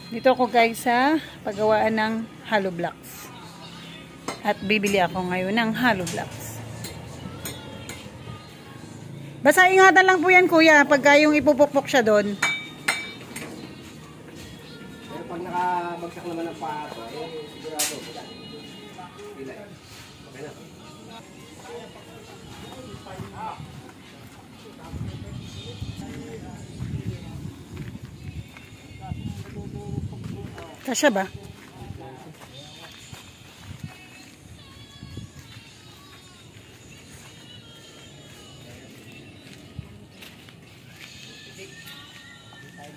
Dito ako guys sa paggawaan ng hollow blocks. At bibili ako ngayon ng hollow blocks. Basta ingatan lang po yan kuya pagka yung ipupukpok siya doon. Pero pag nakabagsak naman ng pato, sigurado. Pila eh. Okay na. Kasya ba?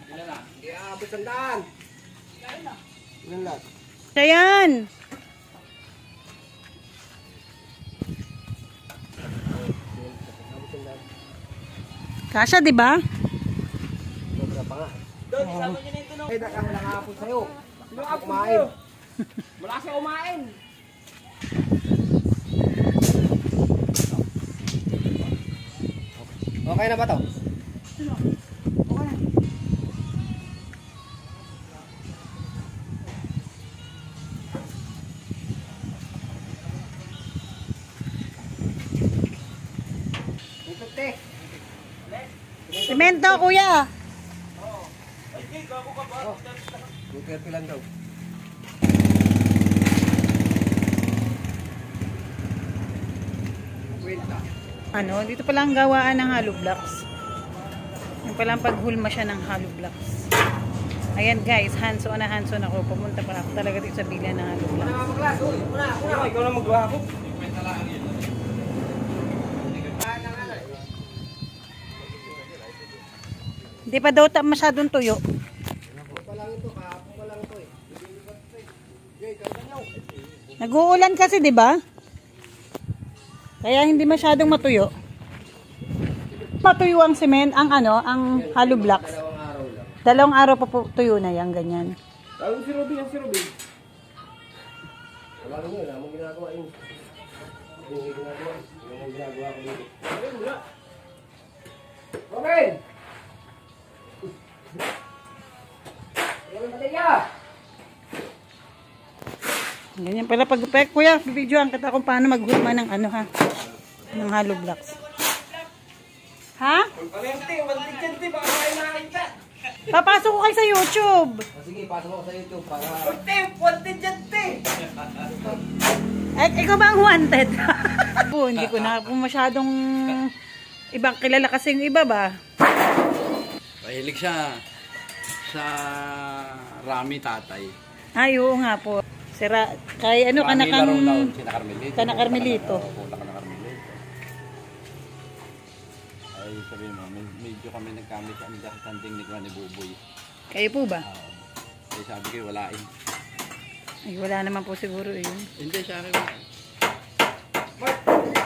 Ilan na? Iabot sandaan. Ilan lang? Ayan! Kasya, di ba? Sobra pa nga. Doon, isama niyo na yung tunog. Ay, nakahalang hapon sa'yo. Wala ka kumain. Wala siya kumain. Okay na ba to? Okay na. Semento, kuya. Buker lang daw. Ano, dito pala ang gawaan ng hollow blocks. Yung pala ang paghulma siya ng hollow blocks. Ayan guys, hands-on na hands-on ako. Pumunta pa ako talaga dito sa bilan ng hollow blocks. Ikaw na magawa ako. Hindi pa daw masyadong tuyo. Nag-uulan kasi, di ba? Kaya hindi masyadong matuyo. Matuyo ang cement, ang hollow blocks. Dalawang araw pa po tuyo na yan, ganyan. Tawag si Robin, si Robin. Wala nyo, wala mong ginagawa yun. Yung ginagawa ko dito. Robin! Ganyan pala pag kuya, bibidyoan kita kung paano maghulma ng ng hollow blocks. Ha? Papasok ko kayo sa YouTube. Sige, pasok ako sa YouTube para... Ikaw ba ang wanted? Hindi ko na po masyadong ibang kilala kasi yung iba ba? Mahilig siya sa Rami tatay. Ay, oo nga po. Kay Kana Carmelito. Ay, sabihin mo, medyo kami nagkamit sa understanding ni Buboy. Kayo po ba? Ay, sabi ko, walain. Ay, wala naman po siguro yun. Hindi, siya rin.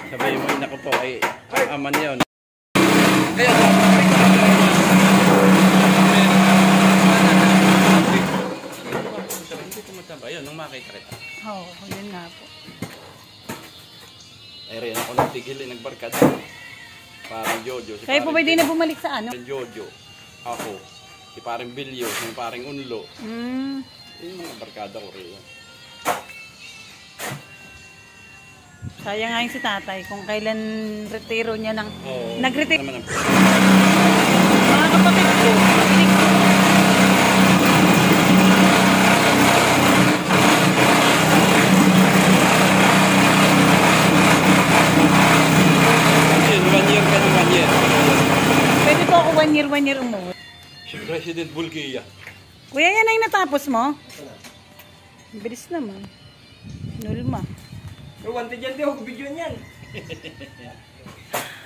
Sabihin mo, nako po, ay aman yun. Kaya, ayun, nung makita kita. Oo, yun nga po. Ay, rin ako nagtigil, nagbarkada. Parang Jojo. Kayo po ba di na bumalik sa ano? Jojo. Ako. Si parang Bilyo, si parang Unlo. Yung mga barkada ko rin. Sayang nga yung si tatay kung kailan retiro niya ng... Oo. Nag-retiro. Naman ang... Mga kapatid ko. Pwede po ako 1 year umuwi. Si President Bulgaria. Kuya, yan ay natapos mo? Bilis naman. Nulma. Wanted yan, di ako video niyan.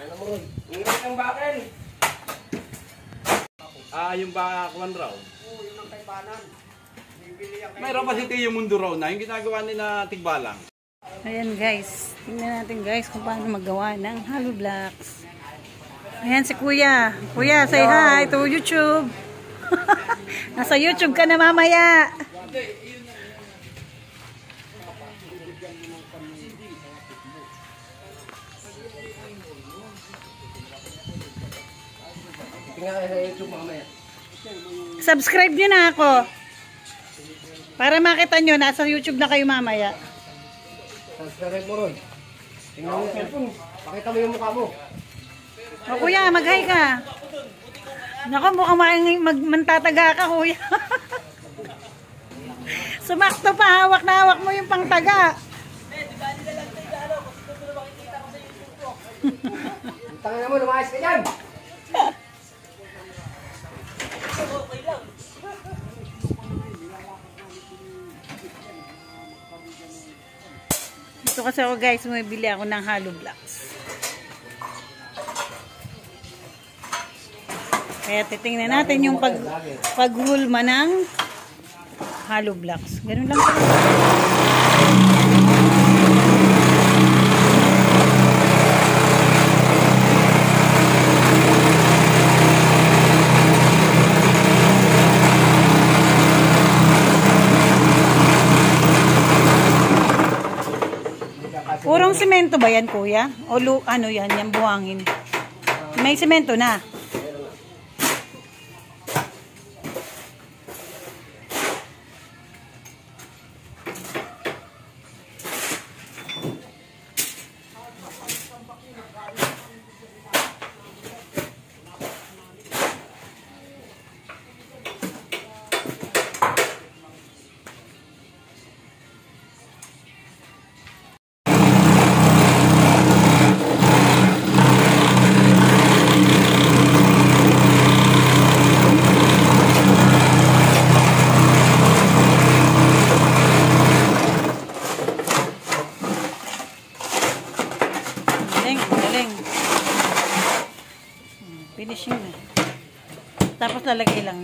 Ano mo ron? Ingin ang bakal. Yung bakakuan raw. Oo, yun ang kaibanan. Mayroon pa si Tio Mundo raw na yung ginagawa nila tigbalang. Ayan guys. Tingnan natin guys kung paano magawa ng hollow blocks. Ayan si Kuya. Kuya, say hi to YouTube. Nasa YouTube ka na mamaya. Tingnan sa YouTube mamaya. Subscribe nyo na ako. Para makita nyo, nasa YouTube na kayo mamaya. Subscribe mo ron. Tingnan mo yung cellphone. Pakita mo yung mukha mo. O kuya, mag-hi ka. Naku, mukhang mantataga ka, kuya. Sumakto pa, hawak na hawak mo yung pangtaga. Tangin mo, lumayas ka dyan. Ito kasi ako guys, bumibili ako ng hollow blocks. Kaya titingnan natin yung paghulma ng hollow blocks. Ganun lang pala. Purong semento ba yan, kuya? O ano yan, yung buhangin? May semento na. Galing. Finishing na. Tapos lalagay lang